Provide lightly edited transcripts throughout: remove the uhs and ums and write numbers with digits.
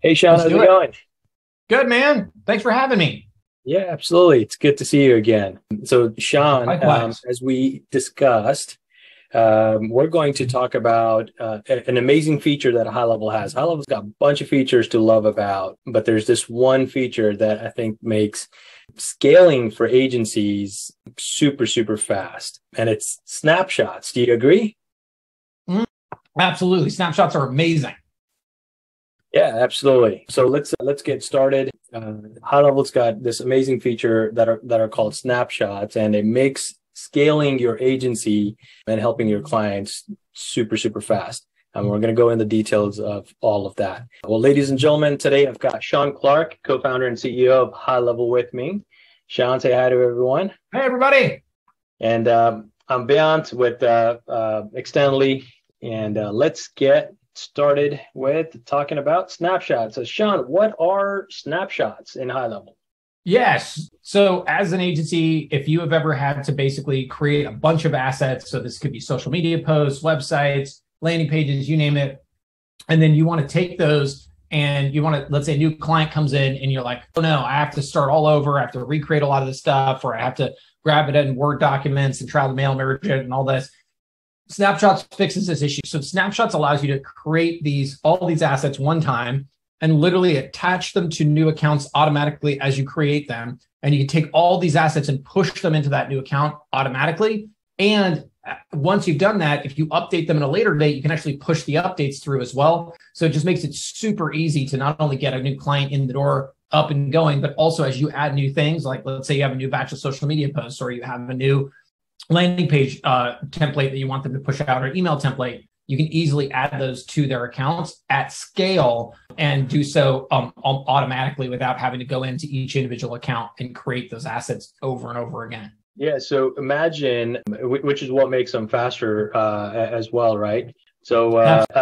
Hey, Shaun, Let's how's it do it. going? Good, man. Thanks for having me. Yeah, absolutely. It's good to see you again. So, Shaun, Likewise. as we discussed, we're going to talk about an amazing feature that High Level has. High Level's got a bunch of features to love about, but there's this one feature that I think makes scaling for agencies super, super fast, and it's snapshots. Do you agree? Mm, absolutely. Snapshots are amazing. Yeah, absolutely. So let's get started. High Level's got this amazing feature that are called snapshots, and it makes scaling your agency and helping your clients super, super fast. And we're going to go in the details of all of that. Well, ladies and gentlemen, today I've got Shaun Clark, co-founder and CEO of High Level, with me. Shaun, say hi to everyone. Hey, everybody. And I'm Beyond with Extendly, and let's get started with talking about snapshots. So, Shaun, what are snapshots in High Level? Yes. So as an agency, if you have ever had to basically create a bunch of assets, so this could be social media posts, websites, landing pages, you name it, and then you want to take those and you want to, let's say a new client comes in and you're like, oh no, I have to start all over. I have to recreate a lot of this stuff, or I have to grab it in Word documents and try to mail merge it and all this. Snapshots fixes this issue. So Snapshots allows you to create all these assets one time and literally attach them to new accounts automatically as you create them. And you can take all these assets and push them into that new account automatically. And once you've done that, if you update them at a later date, you can actually push the updates through as well. So it just makes it super easy to not only get a new client in the door up and going, but also as you add new things, like let's say you have a new batch of social media posts, or you have a new landing page template that you want them to push out, or email template, you can easily add those to their accounts at scale and do so automatically without having to go into each individual account and create those assets over and over again. Yeah, so imagine, which is what makes them faster as well, right? So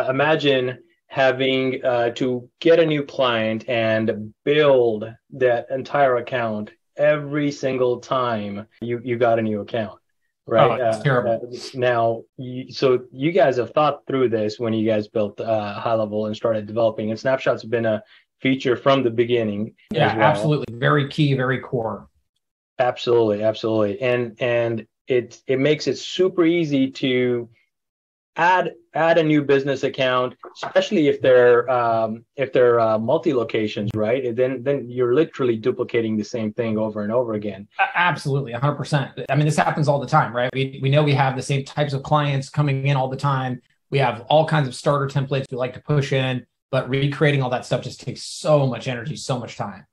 imagine having to get a new client and build that entire account every single time you got a new account. Right. Oh, it's terrible. Now, so you guys have thought through this when you guys built High Level and started developing, and Snapshots have been a feature from the beginning Yeah, as well. absolutely. Very key, very core. Absolutely, absolutely, and it makes it super easy to add a new business account, especially if they're multi locations, right? Then you're literally duplicating the same thing over and over again. Absolutely, 100%. I mean, this happens all the time, right? We know we have the same types of clients coming in all the time. We have all kinds of starter templates we like to push in, but recreating all that stuff just takes so much energy, so much time.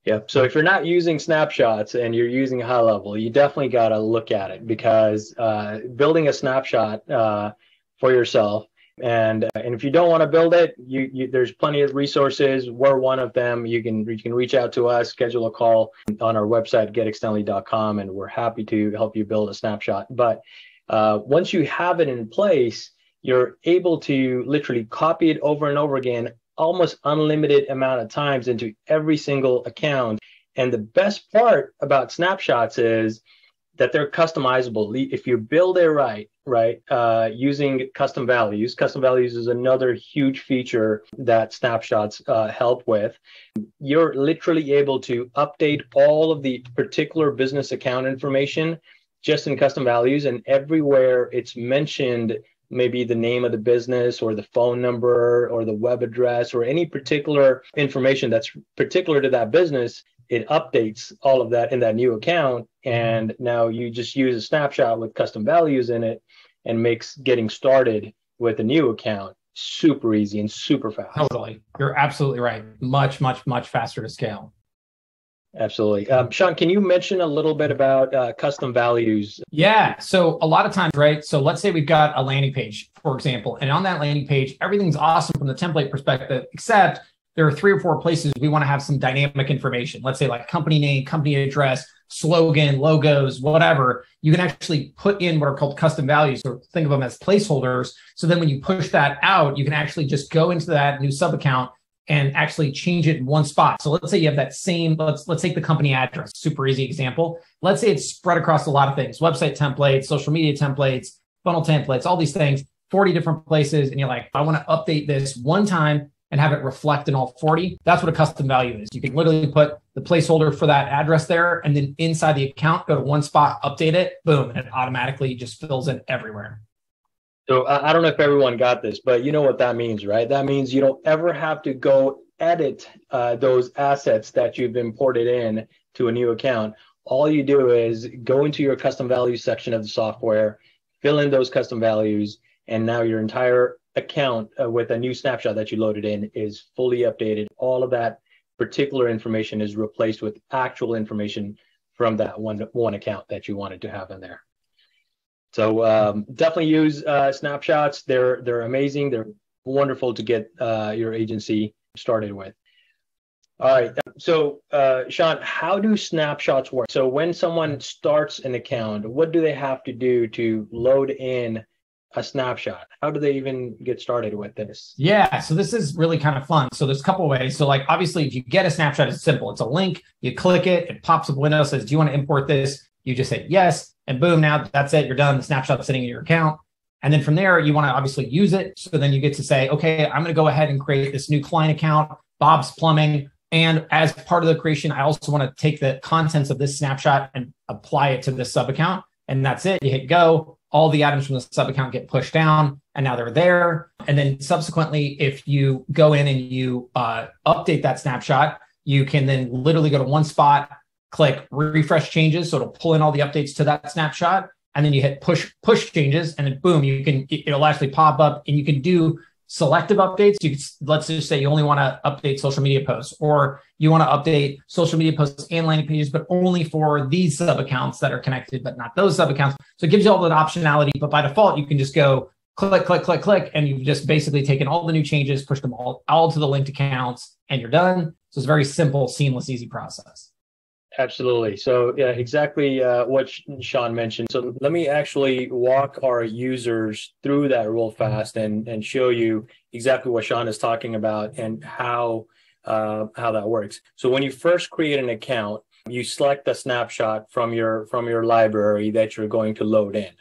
Yeah. So if you're not using snapshots and you're using High Level, you definitely got to look at it, because building a snapshot for yourself, and if you don't want to build it, there's plenty of resources. We're one of them. You can reach out to us, schedule a call on our website, getextendly.com, and we're happy to help you build a snapshot. But once you have it in place, you're able to literally copy it over and over again, almost unlimited amount of times, into every single account. And the best part about snapshots is that they're customizable. If you build it right, using custom values. Custom values is another huge feature that snapshots help with. You're literally able to update all of the particular business account information just in custom values, and everywhere it's mentioned, maybe the name of the business or the phone number or the web address or any particular information that's particular to that business, it updates all of that in that new account. And now you just use a snapshot with custom values in it and makes getting started with a new account super easy and super fast. Totally. You're absolutely right. Much, much, much faster to scale. Absolutely. Shaun, can you mention a little bit about custom values? Yeah. So a lot of times, right? So let's say we've got a landing page, for example, and on that landing page, everything's awesome from the template perspective, except there are 3 or 4 places we want to have some dynamic information. Let's say like company name, company address, slogan, logos, whatever. You can actually put in what are called custom values, or think of them as placeholders. So then when you push that out, you can actually just go into that new sub account and actually change it in one spot. So let's say you have that same, let's take the company address, super easy example. Let's say it's spread across a lot of things, website templates, social media templates, funnel templates, all these things, 40 different places. And you're like, I want to update this one time and have it reflect in all 40. That's what a custom value is. You can literally put the placeholder for that address there, and then inside the account, go to one spot, update it, boom, and it automatically just fills in everywhere. So I don't know if everyone got this, but you know what that means, right? That means you don't ever have to go edit those assets that you've imported in to a new account. All you do is go into your custom values section of the software, fill in those custom values, and now your entire account with a new snapshot that you loaded in is fully updated. All of that particular information is replaced with actual information from that one account that you wanted to have in there. So definitely use snapshots. They're amazing. They're wonderful to get your agency started with. All right. So Shaun, how do snapshots work? So when someone starts an account, what do they have to do to load in a snapshot? How do they even get started with this? Yeah, so this is really kind of fun. So there's a couple of ways. So like obviously if you get a snapshot, it's simple. It's a link, you click it, it pops up a window, says, do you want to import this? You just hit yes, and boom, now that's it, you're done. The snapshot's sitting in your account. And then from there, you want to obviously use it. So then you get to say, okay, I'm going to go ahead and create this new client account, Bob's Plumbing. And as part of the creation, I also want to take the contents of this snapshot and apply it to this sub account. And that's it. You hit go. All the items from the sub account get pushed down, and now they're there. And then subsequently, if you go in and you update that snapshot, you can then literally go to one spot, click refresh changes. So it'll pull in all the updates to that snapshot. And then you hit push changes, and then boom, it'll actually pop up, and you can do selective updates. You can, let's just say you only want to update social media posts, or you want to update social media posts and landing pages, but only for these sub accounts that are connected, but not those sub accounts. So it gives you all that optionality, but by default, you can just go click, click, click, click, and you've just basically taken all the new changes, pushed them all to the linked accounts, and you're done. So it's a very simple, seamless, easy process. Absolutely. So yeah, exactly what Shaun mentioned. So let me actually walk our users through that real fast and show you exactly what Shaun is talking about and how that works. So when you first create an account, you select a snapshot from your library that you're going to load in.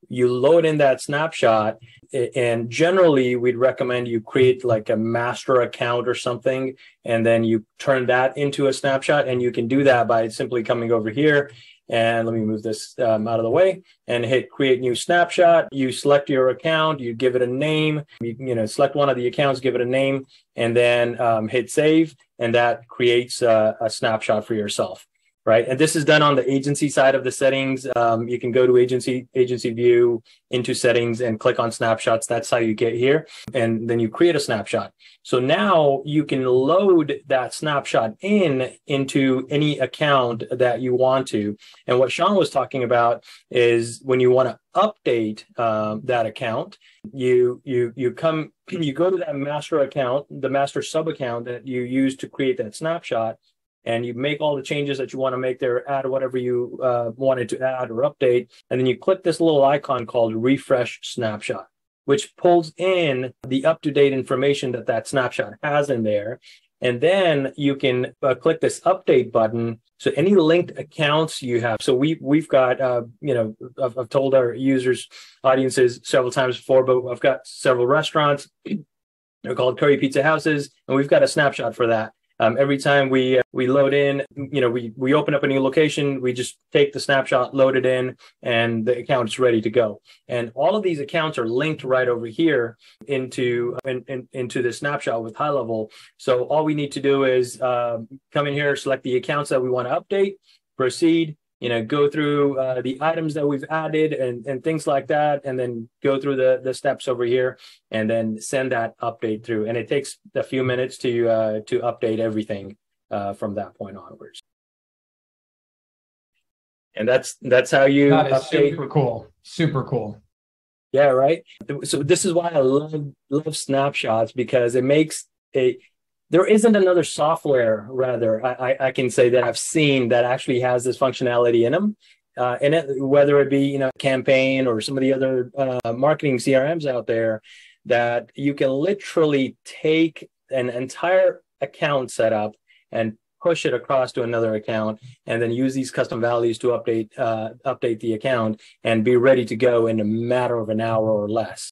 You load in that snapshot, and generally we'd recommend you create like a master account or something, and then you turn that into a snapshot. And you can do that by simply coming over here, and let me move this out of the way, and hit create new snapshot. You select your account, you give it a name, you select one of the accounts, give it a name, and then hit save, and that creates a snapshot for yourself. Right. And this is done on the agency side of the settings. You can go to agency view, into settings, and click on snapshots. That's how you get here. And then you create a snapshot. So now you can load that snapshot into any account that you want to. And what Shaun was talking about is when you want to update that account, you go to that master account, the master sub account that you use to create that snapshot, and you make all the changes that you want to make there, add whatever you wanted to add or update. And then you click this little icon called Refresh Snapshot, which pulls in the up-to-date information that snapshot has in there. And then you can click this update button. So any linked accounts you have. So we've got, I've told our users, audiences several times before, but I've got several restaurants. They're called Curry Pizza Houses, and we've got a snapshot for that. Every time we load in, we open up a new location, we just take the snapshot, load it in, and the account is ready to go. And all of these accounts are linked right over here into the snapshot with HighLevel. So all we need to do is come in here, select the accounts that we want to update, proceed, go through the items that we've added and things like that, and then go through the steps over here, and then send that update through. And it takes a few minutes to update everything from that point onwards. And that's how you update. Super cool. Super cool. Yeah, right. So this is why I love snapshots, because it makes there isn't another software, rather, I can say, that I've seen that actually has this functionality in them. Whether it be, Campaign or some of the other marketing CRMs out there, that you can literally take an entire account setup and push it across to another account, and then use these custom values to update the account and be ready to go in a matter of an hour or less.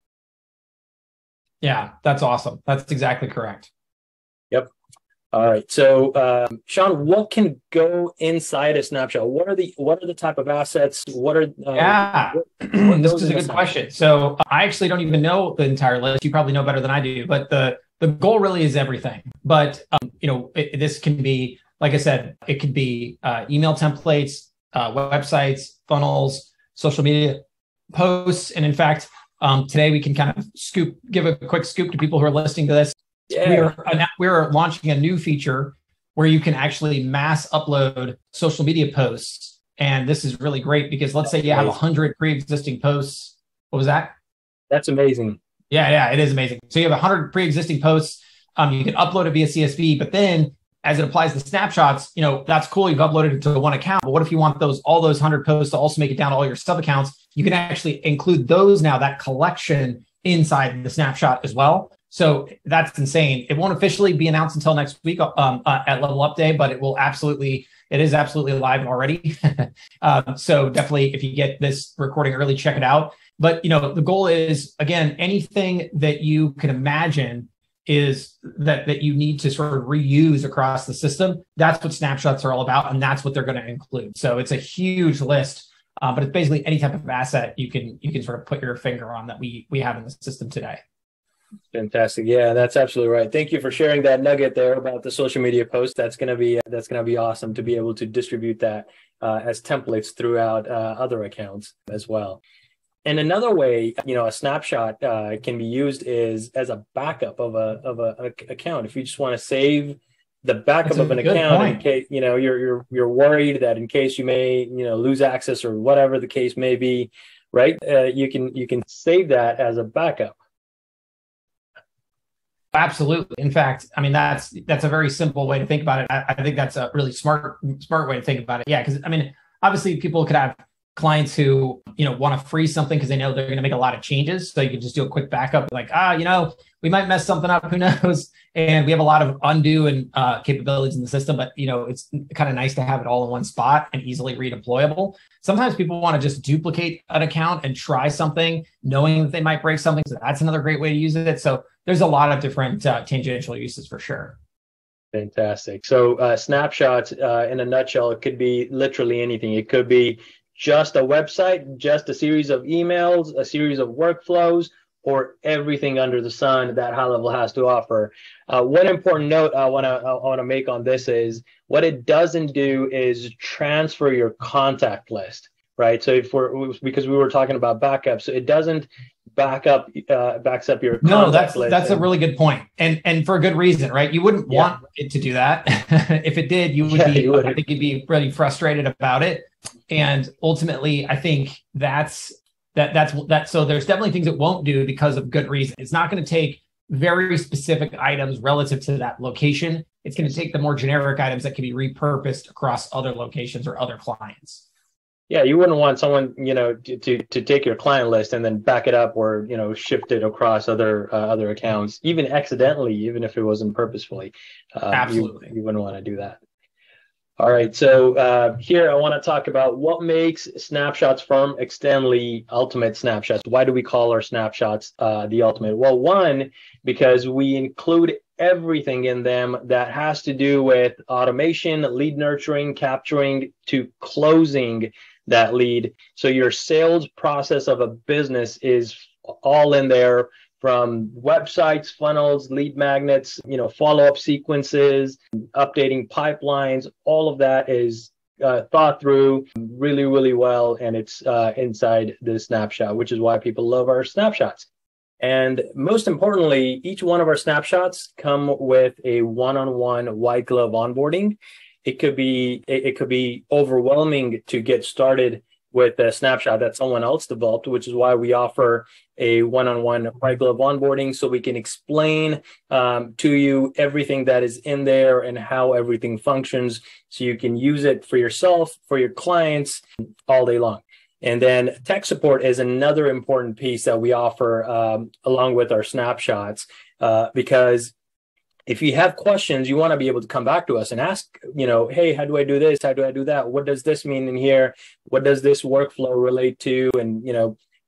Yeah, that's awesome. That's exactly correct. All right. So, Shaun, what can go inside a snapshot? What are the type of assets? What are this is a good question. So I actually don't even know the entire list. You probably know better than I do, but the goal really is everything. But this can be, like I said, it could be email templates, websites, funnels, social media posts, and in fact, today we can kind of give a quick scoop to people who are listening to this. Yeah. We're launching a new feature where you can actually mass upload social media posts. And this is really great because let's say you have 100 pre-existing posts. What was that? That's amazing. Yeah, it is amazing. So you have 100 pre-existing posts. You can upload it via CSV, but then as it applies to snapshots, that's cool. You've uploaded it to one account. But what if you want all those 100 posts to also make it down to all your sub accounts? You can actually include those now, that collection inside the snapshot as well. So that's insane. It won't officially be announced until next week at Level Up Day, but it is absolutely live already. So definitely, if you get this recording early, check it out. But the goal is, again, anything that you can imagine is that you need to sort of reuse across the system. That's what snapshots are all about, and that's what they're going to include. So it's a huge list, but it's basically any type of asset you can sort of put your finger on that we have in the system today. Fantastic. Yeah, that's absolutely right. Thank you for sharing that nugget there about the social media post. That's going to be awesome to be able to distribute that as templates throughout other accounts as well. And another way, a snapshot can be used is as a backup of a account. If you just want to save the backup of an account in case you're worried that in case you may lose access or whatever the case may be, right? You can save that as a backup. Absolutely. In fact, I mean, that's a very simple way to think about it. I think that's a really smart way to think about it. Yeah, because I mean, obviously people could have clients who want to freeze something because they know they're going to make a lot of changes. So you can just do a quick backup, like we might mess something up. Who knows? And we have a lot of undo and capabilities in the system, but it's kind of nice to have it all in one spot and easily redeployable. Sometimes people want to just duplicate an account and try something, knowing that they might break something. So that's another great way to use it. So there's a lot of different tangential uses for sure. Fantastic. So snapshots, in a nutshell, it could be literally anything. It could be just a website, just a series of emails, a series of workflows, or everything under the sun that HighLevel has to offer. One important note I want to make on this is what it doesn't do is transfer your contact list, right? So because we were talking about backup, so it doesn't backs up your contact list. That's a really good point, and for a good reason, right? You wouldn't want it to do that. If it did, I think you'd be really frustrated about it. And ultimately, I think that's. So there's definitely things it won't do because of good reason. It's not going to take very specific items relative to that location. It's going to take the more generic items that can be repurposed across other locations or other clients. Yeah, you wouldn't want someone, to take your client list and then back it up or, shift it across other accounts, even accidentally, even if it wasn't purposefully. Absolutely. You wouldn't want to do that. All right, so here I want to talk about what makes snapshots from Extendly ultimate snapshots. Why do we call our snapshots the ultimate? Well, one, because we include everything in them that has to do with automation, lead nurturing, capturing to closing that lead. So your sales process of a business is all in there, from websites, funnels, lead magnets, follow-up sequences, updating pipelines. All of that is thought through really, really well, and it's inside the snapshot, which is why people love our snapshots. And most importantly, each one of our snapshots come with a one-on-one white glove onboarding. It could be overwhelming to get started with a snapshot that someone else developed, which is why we offer a one-on-one white glove onboarding, so we can explain to you everything that is in there and how everything functions, so you can use it for yourself, for your clients, all day long. And then tech support is another important piece that we offer along with our snapshots, because if you have questions, you want to be able to come back to us and ask, hey, how do I do this? How do I do that? What does this mean in here? What does this workflow relate to? And,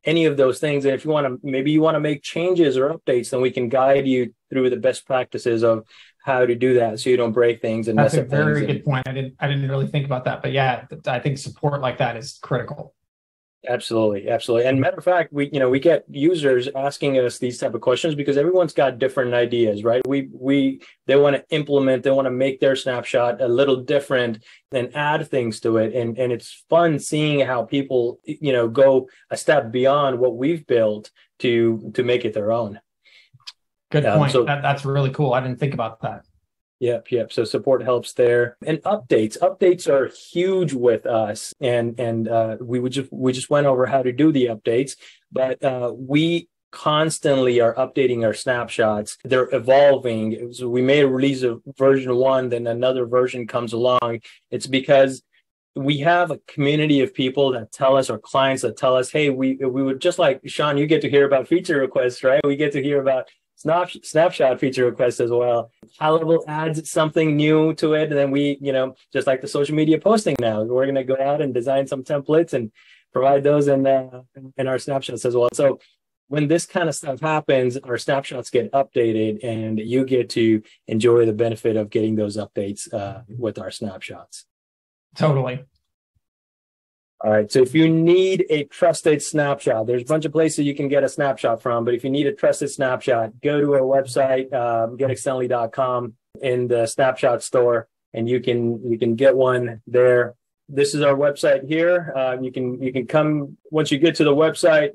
any of those things. And if you want to, maybe you want to make changes or updates, then we can guide you through the best practices of how to do that so you don't break things and That's mess a up things. very good point. I didn't really think about that, but yeah, I think support like that is critical. Absolutely, absolutely. And matter of fact, we get users asking us these type of questions because everyone's got different ideas, right? They want to implement, they want to make their snapshot a little different and add things to it. And it's fun seeing how people, go a step beyond what we've built to make it their own. Good point. That's really cool. I didn't think about that. Yep. So support helps there, and updates are huge with us. And we just went over how to do the updates, but we constantly are updating our snapshots. They're evolving. So we may release a version 1, then another version comes along. It's because we have a community of people that tell us, or clients that tell us, hey, we would, just like Shaun, you get to hear about feature requests, right? We get to hear about snapshot feature requests as well. HighLevel adds something new to it, and then we, just like the social media posting now, we're going to go out and design some templates and provide those in our snapshots as well. So when this kind of stuff happens, our snapshots get updated, and you get to enjoy the benefit of getting those updates with our snapshots. Totally. All right. So if you need a trusted snapshot, there's a bunch of places you can get a snapshot from. But if you need a trusted snapshot, go to our website, getextendly.com, in the Snapshot Store, and you can get one there. This is our website here. You can come once you get to the website,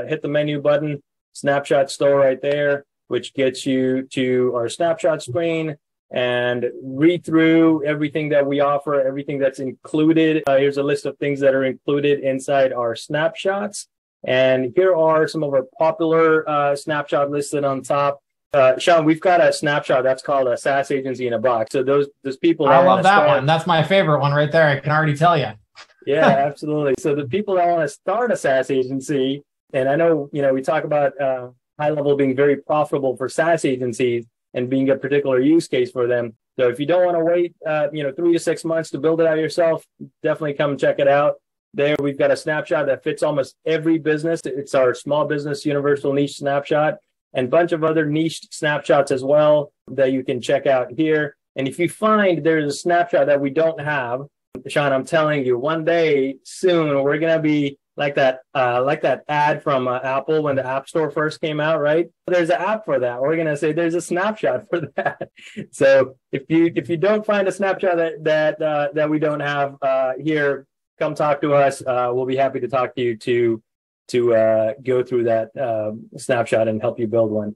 hit the menu button, Snapshot Store right there, which gets you to our snapshot screen, and read through everything that we offer, everything that's included. Here's a list of things that are included inside our snapshots. And here are some of our popular snapshot listed on top. Shaun, we've got a snapshot that's called a SaaS agency in a box. So those people that I love that one. That's my favorite one right there. I can already tell you. Yeah, absolutely. So the people that want to start a SaaS agency, and I know, we talk about HighLevel being very profitable for SaaS agencies and being a particular use case for them. So if you don't want to wait, 3 to 6 months to build it out yourself, definitely come check it out. There, we've got a snapshot that fits almost every business. It's our small business universal niche snapshot, and a bunch of other niche snapshots as well that you can check out here. And if you find there's a snapshot that we don't have, Shaun, I'm telling you, one day soon, we're going to be like that ad from Apple when the App Store first came out, right? There's an app for that. We're gonna say there's a snapshot for that. So if you don't find a snapshot that we don't have here, come talk to us. We'll be happy to talk to you to go through that snapshot and help you build one.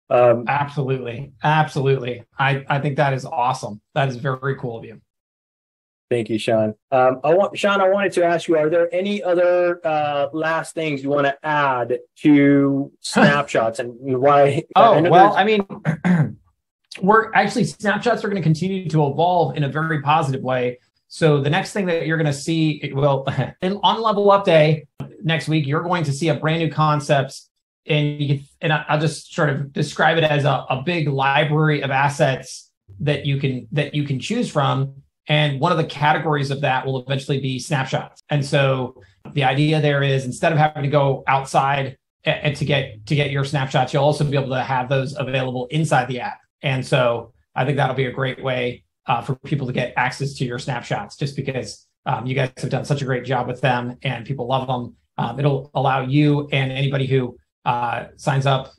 Absolutely. I think that is awesome. That is very cool of you. Thank you, Shaun. Shaun, I wanted to ask you, are there any other last things you want to add to snapshots and why? Snapshots are going to continue to evolve in a very positive way. So the next thing that you're going to see, on Level Up Day next week, you're going to see a brand new concept, and I'll just sort of describe it as a big library of assets that you can choose from. And one of the categories of that will eventually be snapshots. And so the idea there is, instead of having to go outside and to get your snapshots, you'll also be able to have those available inside the app. And so I think that'll be a great way for people to get access to your snapshots, just because you guys have done such a great job with them and people love them. It'll allow you and anybody who signs up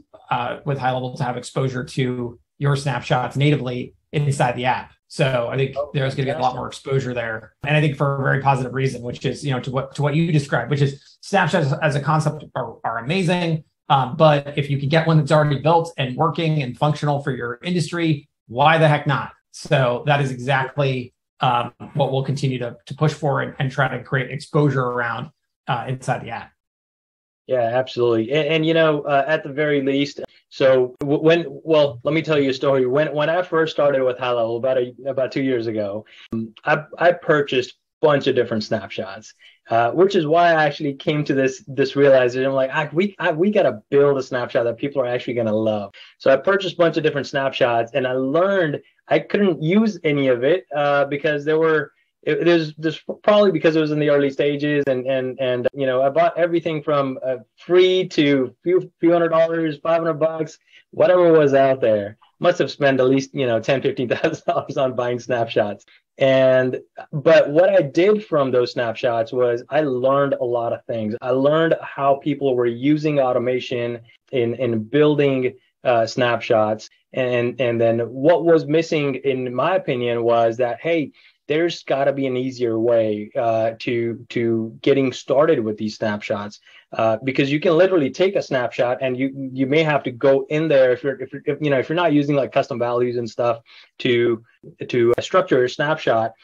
with HighLevel to have exposure to your snapshots natively inside the app. So I think there's going to be a lot more exposure there, and I think for a very positive reason, which is to what you described, which is snapshots as a concept are amazing. But if you can get one that's already built and working and functional for your industry, why the heck not? So that is exactly what we'll continue to push for and try to create exposure around inside the app. Yeah, absolutely. And at the very least, so let me tell you a story. When I first started with HighLevel about 2 years ago, I purchased a bunch of different snapshots, which is why I actually came to this realization. I'm like, we got to build a snapshot that people are actually going to love. So I purchased a bunch of different snapshots, and I learned I couldn't use any of it because there's probably because it was in the early stages, and I bought everything from free to few $100, $500, whatever was out there. must have spent at least, $10,000-$15,000 on buying snapshots. But what I did from those snapshots was I learned a lot of things. I learned how people were using automation in building snapshots. And then what was missing, in my opinion, was that, hey, there's got to be an easier way to getting started with these snapshots, because you can literally take a snapshot and you may have to go in there if you're not using like custom values and stuff to structure your snapshot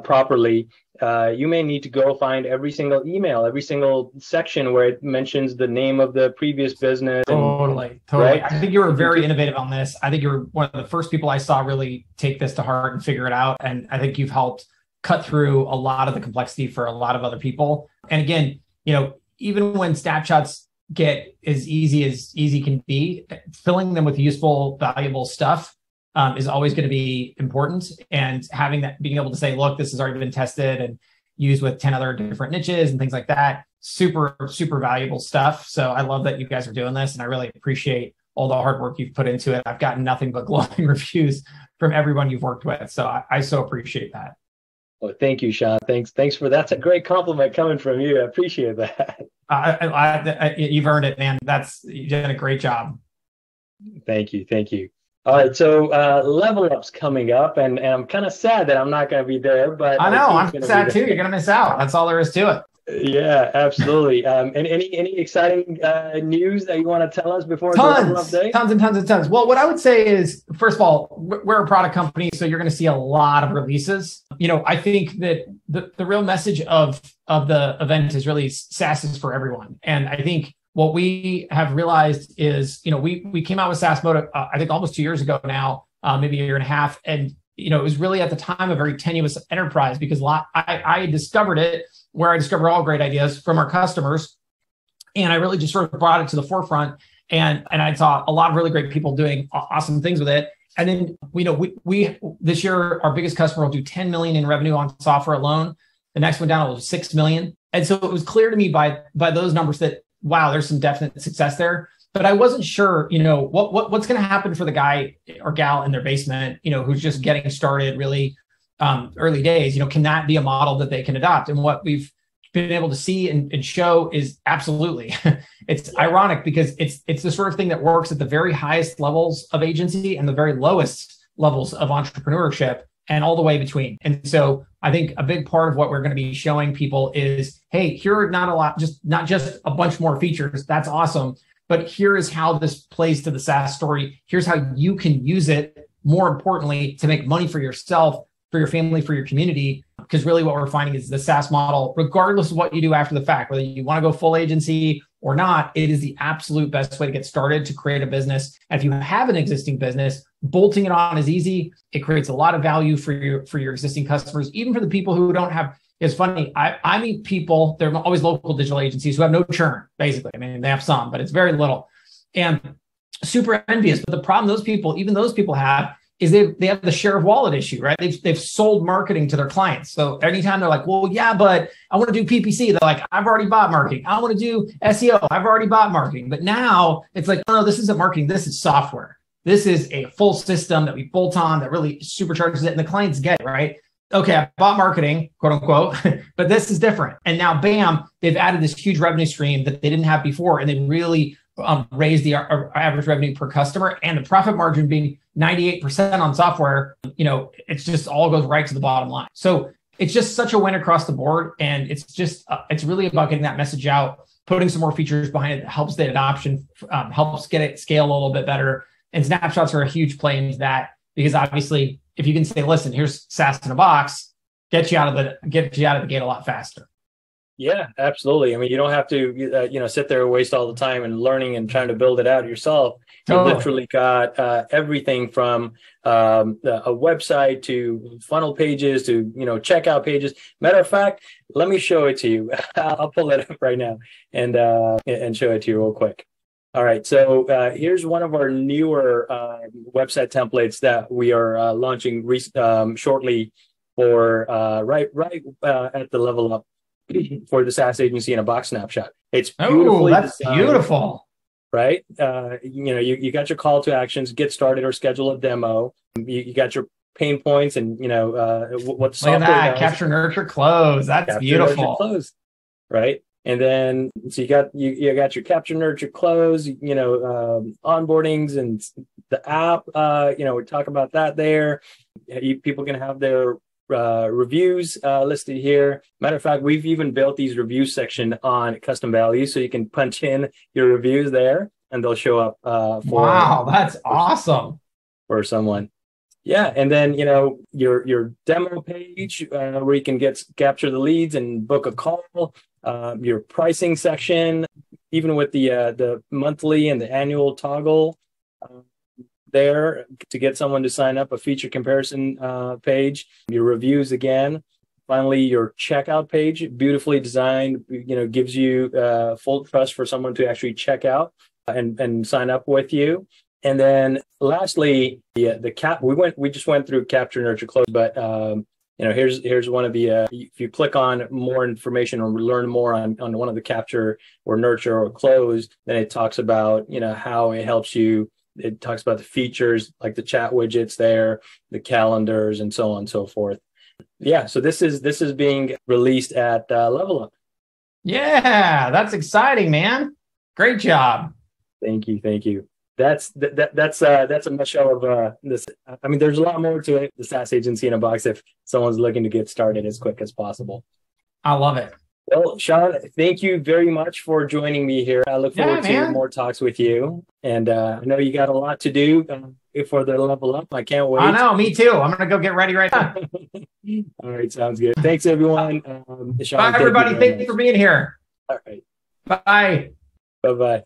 properly. You may need to go find every single email, every single section where it mentions the name of the previous business. Totally. Right? I think you were very innovative on this. I think you're one of the first people I saw really take this to heart and figure it out. And I think you've helped cut through a lot of the complexity for a lot of other people. And again, even when snapshots get as easy can be, filling them with useful, valuable stuff is always going to be important. And having that, being able to say, look, this has already been tested and used with 10 other different niches and things like that, super, super valuable stuff. So I love that you guys are doing this, and I really appreciate all the hard work you've put into it. I've gotten nothing but glowing reviews from everyone you've worked with. So I so appreciate that. Well, thank you, Shaun. Thanks for that's a great compliment coming from you. I appreciate that. You've earned it, man. You did a great job. Thank you. All right, so Level Up's coming up, and I'm kind of sad that I'm not going to be there. But I know, I'm sad too. You're going to miss out. That's all there is to it. Yeah, absolutely. And any exciting news that you want to tell us before the Level Up Day? Tons. Well, what I would say is, first of all, we're a product company, so you're going to see a lot of releases. I think that the real message of the event is really SaaS is for everyone. And I think what we have realized is, we came out with SaaS Mode, I think almost 2 years ago now, maybe a year and a half. And, it was really at the time a very tenuous enterprise, because I discovered it where I discover all great ideas from our customers. And I really just sort of brought it to the forefront. And I saw a lot of really great people doing awesome things with it. And then, we this year, our biggest customer will do 10 million in revenue on software alone. The next one down will do 6 million. And so it was clear to me by those numbers that, wow, there's some definite success there. But I wasn't sure, what's going to happen for the guy or gal in their basement, who's just getting started really early days. Can that be a model that they can adopt? And what we've been able to see and show is absolutely. It's ironic because it's the sort of thing that works at the very highest levels of agency and the very lowest levels of entrepreneurship and all the way between. And so I think a big part of what we're going to be showing people is, hey, here are not just a bunch more features. That's awesome. But here is how this plays to the SaaS story. Here's how you can use it, more importantly, to make money for yourself, for your family, for your community. Because really what we're finding is the SaaS model, regardless of what you do after the fact, whether you want to go full agency or not, it is the absolute best way to get started to create a business. And if you have an existing business, bolting it on is easy. It creates a lot of value for your existing customers, even for the people who don't have. It's funny. I meet people, they're always local digital agencies who have no churn, basically. I mean, they have some, but it's very little. And super envious. But the problem those people have is they have the share of wallet issue, right? They've sold marketing to their clients. So anytime they're like, well, yeah, but I want to do PPC. They're like, I've already bought marketing. I want to do SEO. I've already bought marketing. But now it's like, no, this isn't marketing. This is software. This is a full system that we bolt on that really supercharges it. And the clients get it, right? Okay, I bought marketing, quote unquote, but this is different. And now, bam, they've added this huge revenue stream that they didn't have before. And they really raised the average revenue per customer, and the profit margin being 98% on software, it's just all goes right to the bottom line. So it's just such a win across the board. And it's just, it's really about getting that message out, putting some more features behind it that helps the adoption, helps get it scale a little bit better. And snapshots are a huge play into that, because obviously, if you can say, listen, here's SaaS in a box, get you out of the gate a lot faster. Yeah, absolutely. I mean, you don't have to, sit there and waste all the time and learning and trying to build it out yourself. You literally got everything from a website to funnel pages to, checkout pages. Matter of fact, let me show it to you. I'll pull it up right now and show it to you real quick. All right, so here's one of our newer website templates that we are launching shortly for right at the Level Up for the SaaS agency in a box snapshot. It's beautifully designed. Beautiful. right? You got your call to actions, get started or schedule a demo. You got your pain points and, what software Look at that. does. Capture, nurture, close. That's Capture, beautiful. nurture, close, right? And then, so you got your capture, nurture, close, onboardings and the app, we talk about that there. People can have their reviews listed here. Matter of fact, we've even built these review section on custom values, so you can punch in your reviews there and they'll show up Wow, that's awesome. For someone. Yeah, and then your demo page where you can capture the leads and book a call. Your pricing section, even with the monthly and the annual toggle there to get someone to sign up. A feature comparison page. Your reviews again. Finally, your checkout page, beautifully designed. Gives you full trust for someone to actually check out and sign up with you. And then lastly, we just went through capture, nurture, close, but here's one of the if you click on more information or learn more on one of the capture or nurture or close, then it talks about how it helps you. It talks about the features like the chat widgets there, the calendars, and so on and so forth. Yeah, so this is being released at Level Up. Yeah, that's exciting, man. Great job. Thank you. That's a nutshell of this. I mean, there's a lot more to it. The SaaS agency in a box. If someone's looking to get started as quick as possible. I love it. Well, Shaun, thank you very much for joining me here. I look forward to more talks with you. And I know you got a lot to do for the Level Up. I can't wait. I know, me too. I'm going to go get ready right now. All right, sounds good. Thanks, everyone. Shaun, bye, everybody. Thank you for being here. All right. Bye. Bye-bye.